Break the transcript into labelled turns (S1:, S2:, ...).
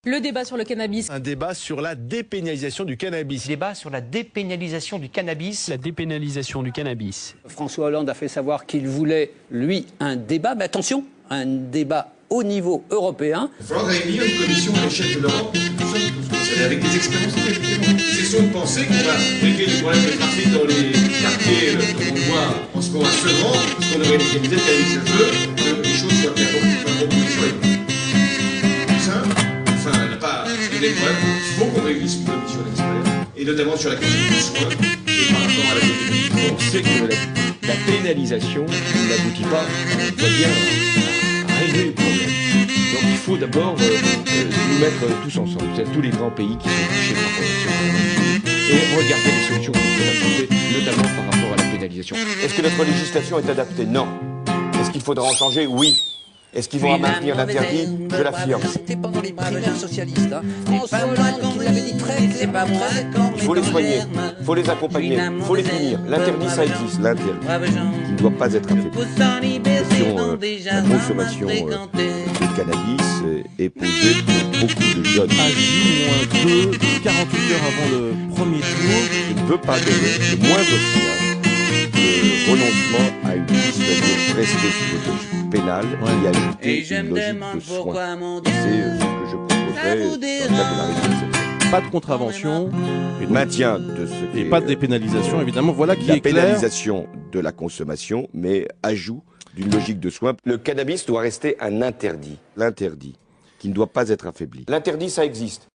S1: Le débat sur le cannabis.
S2: Un débat sur la dépénalisation du cannabis.
S3: Débat sur la dépénalisation du cannabis.
S4: La dépénalisation du cannabis.
S5: François Hollande a fait savoir qu'il voulait, lui, un débat, mais attention, un débat au niveau européen.
S6: Il faudra réunir une commission à l'échelle de l'Europe, avec des expériences très différentes. Cessons de penser qu'on va régler les problèmes de trafic dans les quartiers qu'on voit en ce moment à Sevran, parce qu'on aurait légalisé le cannabis à feu, que les choses soient claires. Donc, ma proposition est simple. Enfin, elle n'a pas réglé le problème. Il faut qu'on réunisse une commission d'experts, et notamment sur la question du soin, et par rapport à la dépénalisation.
S7: On sait que la pénalisation n'aboutit pas, on voit bien, à régler le problème. Donc il faut d'abord nous mettre tous ensemble, c'est-à-dire tous les grands pays qui sont touchés par ce problème, et regarder les solutions qu'on peut apporter, notamment par rapport à la pénalisation.
S8: Est-ce que notre législation est adaptée? Non. Est-ce qu'il faudra en changer? Oui. Est-ce qu'il faudra maintenir l'interdit? Je l'affirme.
S5: C'était pendant les primaires socialistes. François Hollande qui l'avait dit très clairement.
S8: Il faut les soigner, il faut les accompagner, il faut les punir. L'interdit, ça existe. L'interdit, qui ne doit pas être affaibli. La consommation de cannabis est posée pour beaucoup de jeunes.
S9: À J-2, 48 heures avant le premier tour.
S8: Je ne veux pas donner le moindre signal de renoncement à une liste de prescription pénale qui a lutté une logique de soins. C'est ce que je proposerai dans le cadre de la réflexion.
S9: Pas de contravention.
S8: Et maintien de ce qui
S9: et pas de dépénalisation, évidemment. Voilà qui
S8: la
S9: est clair.
S8: pénalisation de la consommation, mais ajout d'une logique de soins. Le cannabis doit rester un interdit. L'interdit, qui ne doit pas être affaibli. L'interdit, ça existe.